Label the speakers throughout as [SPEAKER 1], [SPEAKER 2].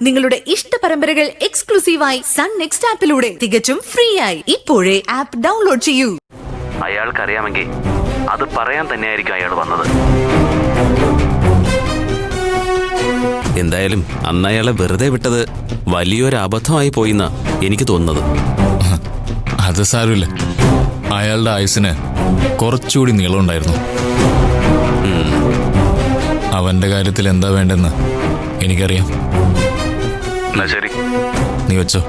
[SPEAKER 1] നിങ്ങളുടെ ഇഷ്ട പരമ്പരകൾ എക്സ്ക്ലൂസീവായി സൺ നെക്സ്റ്റ് ആപ്പിലൂടെ തികച്ചും ഫ്രീ ആയി ഇപ്പോഴേ ആപ്പ് ഡൗൺലോഡ് ചെയ്യൂ.
[SPEAKER 2] അയാൾക്കറിയാമെങ്കിൽ അത് പറയാൻ തന്നെയായിരിക്കും അയാൾ വന്നത്. എന്തായാലും അന്ന് അയാളെ വെറുതെ വിട്ടത് വലിയൊരു അബദ്ധമായി പോയിന്നാ എനിക്ക് തോന്നുന്നത്.
[SPEAKER 3] അത് സാരമില്ല, അയാളുടെ ആയുസിന് കുറച്ചുകൂടി നീളമുണ്ടായിരുന്നു. അവന്റെ കാര്യത്തിൽ എന്താ വേണ്ടെന്ന് എനിക്കറിയാം. ശരി, നീ വെച്ചോ.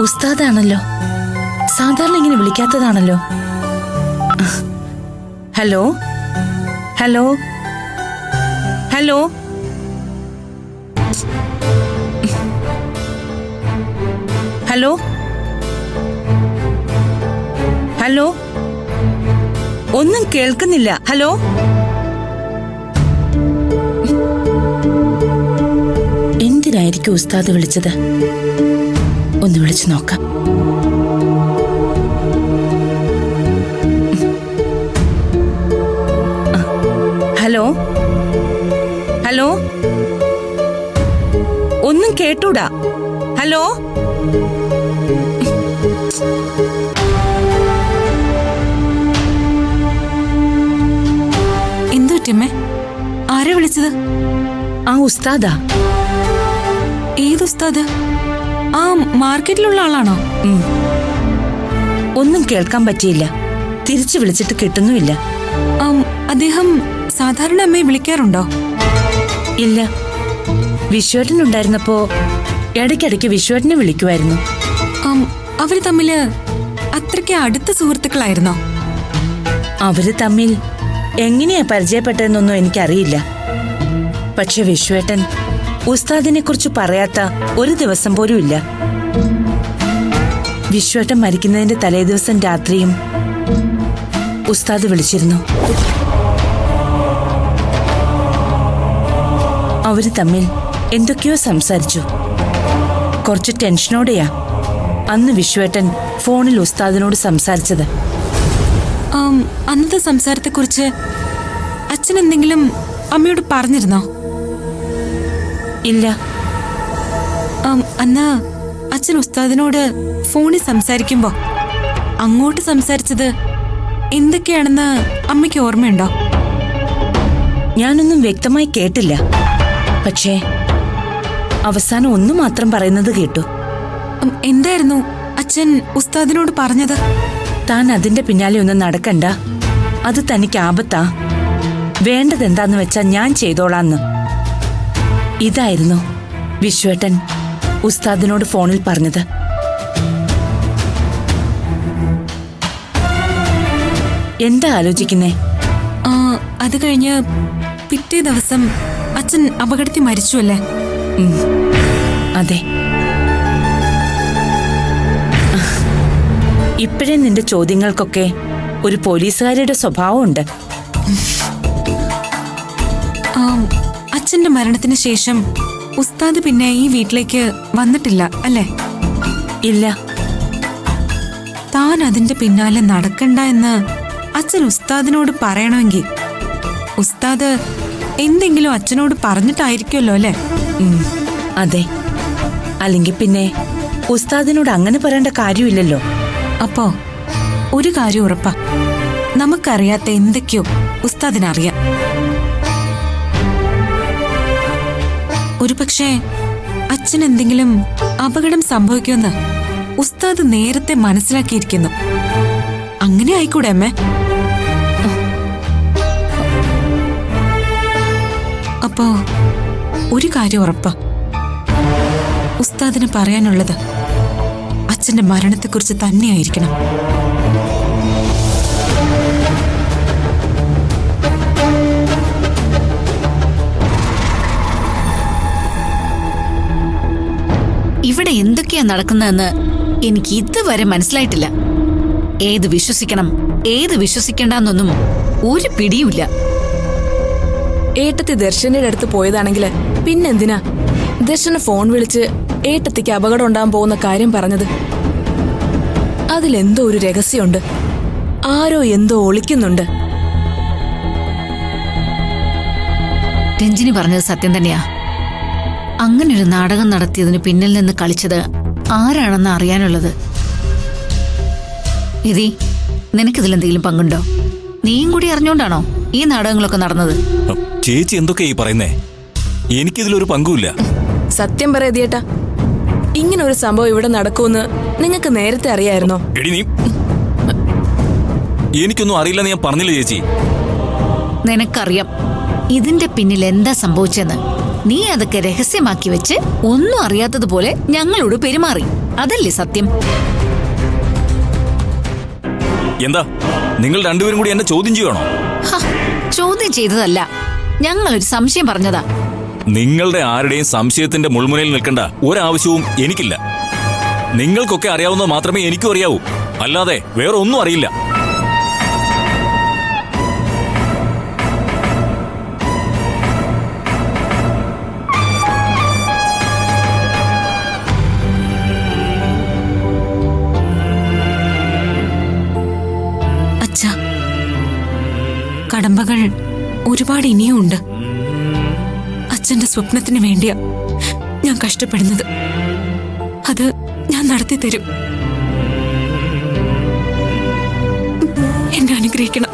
[SPEAKER 4] ഉസ്താദാണല്ലോ, സാധാരണ ഇങ്ങനെ വിളിക്കാത്തതാണല്ലോ. Hello hello hello hello hello ഒന്നും കേൾക്കുന്നില്ല. ഹലോ എന്തിനായിരിക്കും ഉസ്താദ് വിളിച്ചത്? ഒന്ന് വിളിച്ചു നോക്കാം. ഹലോ ഹലോ ഒന്നും കേട്ടൂടാ. ഹലോ
[SPEAKER 5] എന്തു പറ്റിയമ്മേ? ആരാ വിളിച്ചത്?
[SPEAKER 4] ആ ഉസ്താദാ.
[SPEAKER 5] ഏത് ഉസ്താദ്? ആ മാർക്കറ്റിലുള്ള ആളാണോ?
[SPEAKER 4] ഒന്നും കേൾക്കാൻ പറ്റിയില്ല. തിരിച്ചു വിളിച്ചിട്ട് കിട്ടുന്നുമില്ല.
[SPEAKER 5] അദ്ദേഹം സാധാരണ അമ്മയെ വിളിക്കാറുണ്ടോ?
[SPEAKER 4] ഇല്ല, വിശ്വേട്ടൻ ഉണ്ടായിരുന്നപ്പോ ഇടയ്ക്കിടയ്ക്ക് വിശ്വേട്ടനെ വിളിക്കുമായിരുന്നു.
[SPEAKER 5] അവര് തമ്മില് അത്രയ്ക്ക് അടുത്ത സുഹൃത്തുക്കളായിരുന്നോ?
[SPEAKER 4] അവര് തമ്മിൽ എങ്ങനെയാ പരിചയപ്പെട്ടതെന്നൊന്നും എനിക്കറിയില്ല. പക്ഷെ വിശ്വേട്ടൻ ഉസ്താദിനെ കുറിച്ച് പറയാത്ത ഒരു ദിവസം പോലും ഇല്ല. വിശ്വേട്ടൻ മരിക്കുന്നതിന്റെ തലേദിവസം രാത്രിയും ഉസ്താദ് വിളിച്ചിരുന്നു. അവര് തമ്മിൽ എന്തൊക്കെയോ സംസാരിച്ചു. കുറച്ച് ടെൻഷനോടെയാ അന്ന് വിശ്വേട്ടൻ ഫോണിൽ ഉസ്താദിനോട് സംസാരിച്ചത്.
[SPEAKER 5] അന്നത്തെ സംസാരത്തെക്കുറിച്ച് അച്ഛൻ എന്തെങ്കിലും അമ്മയോട് പറഞ്ഞിരുന്നോ?
[SPEAKER 4] ഇല്ല.
[SPEAKER 5] അന്ന് അച്ഛൻ ഉസ്താദിനോട് ഫോണിൽ സംസാരിക്കുമ്പോ അങ്ങോട്ട് സംസാരിച്ചത് എന്തൊക്കെയാണെന്ന് അമ്മയ്ക്ക് ഓർമ്മയുണ്ടോ?
[SPEAKER 4] ഞാനൊന്നും വ്യക്തമായി കേട്ടില്ല. പക്ഷേ അവസാനം ഒന്നു മാത്രം പറയുന്നത് കേട്ടു.
[SPEAKER 5] എന്തായിരുന്നു അച്ഛൻ ഉസ്താദിനോട് പറഞ്ഞത്?
[SPEAKER 4] താൻ അതിന്റെ പിന്നാലെ ഒന്നും നടക്കണ്ട, അത് തനിക്ക് ആപത്താ, വേണ്ടതെന്താന്ന് വെച്ചാ ഞാൻ ചെയ്തോളാന്ന്. ഇതായിരുന്നു വിശ്വേട്ടൻ ഉസ്താദിനോട് ഫോണിൽ പറഞ്ഞത്. എന്താ ആലോചിക്കുന്നേ?
[SPEAKER 5] അത് കഴിഞ്ഞ് പിറ്റേ ദിവസം അച്ഛൻ അപകടത്തിൽ മരിച്ചു അല്ലേ?
[SPEAKER 4] അതെ. ഇപ്പോഴേ നിന്റെ ചോദ്യങ്ങൾക്കൊക്കെ ഒരു പോലീസുകാരുടെ സ്വഭാവമുണ്ട്.
[SPEAKER 5] അച്ഛന്റെ മരണത്തിന് ശേഷം ഉസ്താദ് പിന്നെ ഈ വീട്ടിലേക്ക് വന്നിട്ടില്ല അല്ലേ?
[SPEAKER 4] ഇല്ല.
[SPEAKER 5] താൻ അതിന്റെ പിന്നാലെ നടക്കണ്ട എന്ന് അച്ഛൻ ഉസ്താദിനോട് പറയണമെങ്കിൽ ഉസ്താദ് എന്തെങ്കിലും അച്ഛനോട് പറഞ്ഞിട്ടായിരിക്കുമല്ലോ അല്ലേ?
[SPEAKER 4] അതെ, അല്ലെങ്കിൽ പിന്നെ ഉസ്താദിനോട് അങ്ങനെ പറയേണ്ട കാര്യമില്ലല്ലോ.
[SPEAKER 5] അപ്പോ ഒരു കാര്യം ഉറപ്പാ, നമുക്കറിയാത്ത എന്തൊക്കെയോ ഉസ്താദിനറിയാം. ഒരുപക്ഷെ അച്ഛൻ എന്തെങ്കിലും അപകടം സംഭവിക്കുമെന്ന് ഉസ്താദ് നേരത്തെ മനസ്സിലാക്കിയിരിക്കുന്നു. അങ്ങനെ ആയിക്കൂടെ അമ്മേ? അപ്പോ ഒരു കാര്യം ഉറപ്പാ, ഉസ്താദിന് പറയാനുള്ളത് അച്ഛന്റെ മരണത്തെക്കുറിച്ച് തന്നെയായിരിക്കണം.
[SPEAKER 1] ഇവിടെ എന്തൊക്കെയാ നടക്കുന്നതെന്ന് എനിക്ക് ഇതുവരെ മനസ്സിലായിട്ടില്ല. ഏത് വിശ്വസിക്കണം ഏത് വിശ്വസിക്കണ്ടെന്നൊന്നും ഒരു പിടിയുമില്ല.
[SPEAKER 6] ഏട്ടത്തി ദർശനയുടെ അടുത്ത് പോയതാണെങ്കിൽ പിന്നെന്തിനാ ദർശന ഫോൺ വിളിച്ച് ഏട്ടത്തിക്ക് അപകടം ഉണ്ടാകാൻ പോകുന്ന കാര്യം പറഞ്ഞത്? അതിലെന്തോ ഒരു രഹസ്യമുണ്ട്. ആരോ എന്തോ ഒളിക്കുന്നുണ്ട്.
[SPEAKER 1] രഞ്ജിനി പറഞ്ഞത് സത്യം തന്നെയാ. അങ്ങനൊരു നാടകം നടത്തിയതിന് പിന്നിൽ നിന്ന് കളിച്ചത് ആരാണെന്ന് അറിയാനുള്ളത്. ഇതി, നിനക്കിതിലെന്തെങ്കിലും പങ്കുണ്ടോ? നീയും കൂടി അറിഞ്ഞോണ്ടാണോ ഈ നാടകങ്ങളൊക്കെ നടന്നത്?
[SPEAKER 3] ചേച്ചി എന്തൊക്കെയാ ഈ പറയുന്നേ? എനിക്കിതിലൊരു പങ്കുമില്ല.
[SPEAKER 6] സത്യം പറയതിയേട്ടാ, ഇങ്ങനെ ഒരു സംഭവം ഇവിടെ നടക്കുമെന്ന് നിങ്ങൾക്ക് നേരത്തെ അറിയായിരുന്നോ?
[SPEAKER 3] എടി നീ, എനിക്കൊന്നും അറിയില്ലെന്ന് ഞാൻ പറഞ്ഞില്ല ചേച്ചി.
[SPEAKER 1] നിനക്കറിയാം ഇതിന്റെ പിന്നിൽ എന്താ സംഭവിച്ചെന്ന്. നീ അതൊക്കെ രഹസ്യമാക്കി വെച്ച് ഒന്നും അറിയാത്തതുപോലെ ഞങ്ങളോട് പെരുമാറി. അതല്ലേ സത്യം?
[SPEAKER 3] എന്താ നിങ്ങൾ രണ്ടുപേരും കൂടി എന്നെ ചോദ്യം ചെയ്യണോ?
[SPEAKER 1] ചോദ്യം ചെയ്തതല്ല, ഞങ്ങളൊരു സംശയം പറഞ്ഞതാ.
[SPEAKER 3] നിങ്ങളുടെ ആരുടെയും സംശയത്തിന്റെ മുൾമുനയിൽ നിൽക്കേണ്ട ഒരാവശ്യവും എനിക്കില്ല. നിങ്ങൾക്കൊക്കെ അറിയാവുന്നത് മാത്രമേ എനിക്കും അറിയാവൂ, അല്ലാതെ വേറെ ഒന്നും അറിയില്ല.
[SPEAKER 5] അച്ഛാ, കടമ്പകൾ ഒരുപാട് ഇനിയും ഉണ്ട്. അച്ഛന്റെ സ്വപ്നത്തിന് വേണ്ടിയാ ഞാൻ കഷ്ടപ്പെടുന്നത്. അത് ഞാൻ നടത്തി തരും. എന്നെ അനുഗ്രഹിക്കണം.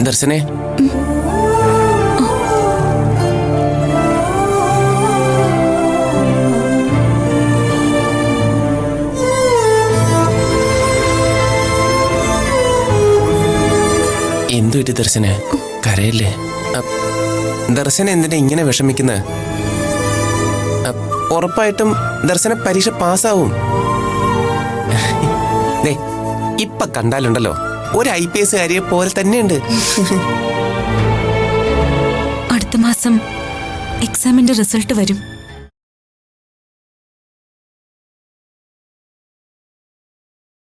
[SPEAKER 2] ദർശനെ, എന്തു പറ്റി ദർശനെ? കരയല്ലേ? ദർശന എന്തിനാ ഇങ്ങനെ വിഷമിക്കുന്നത്? ഉറപ്പായിട്ടും ദർശന പരീക്ഷ പാസ്സാവും. ഇപ്പൊ കണ്ടാലുണ്ടല്ലോ ഒരു IPS കാരിയെ പോലെ തന്നെയുണ്ട്.
[SPEAKER 5] അടുത്ത മാസം എക്സാമിന്റെ റിസൾട്ട് വരും.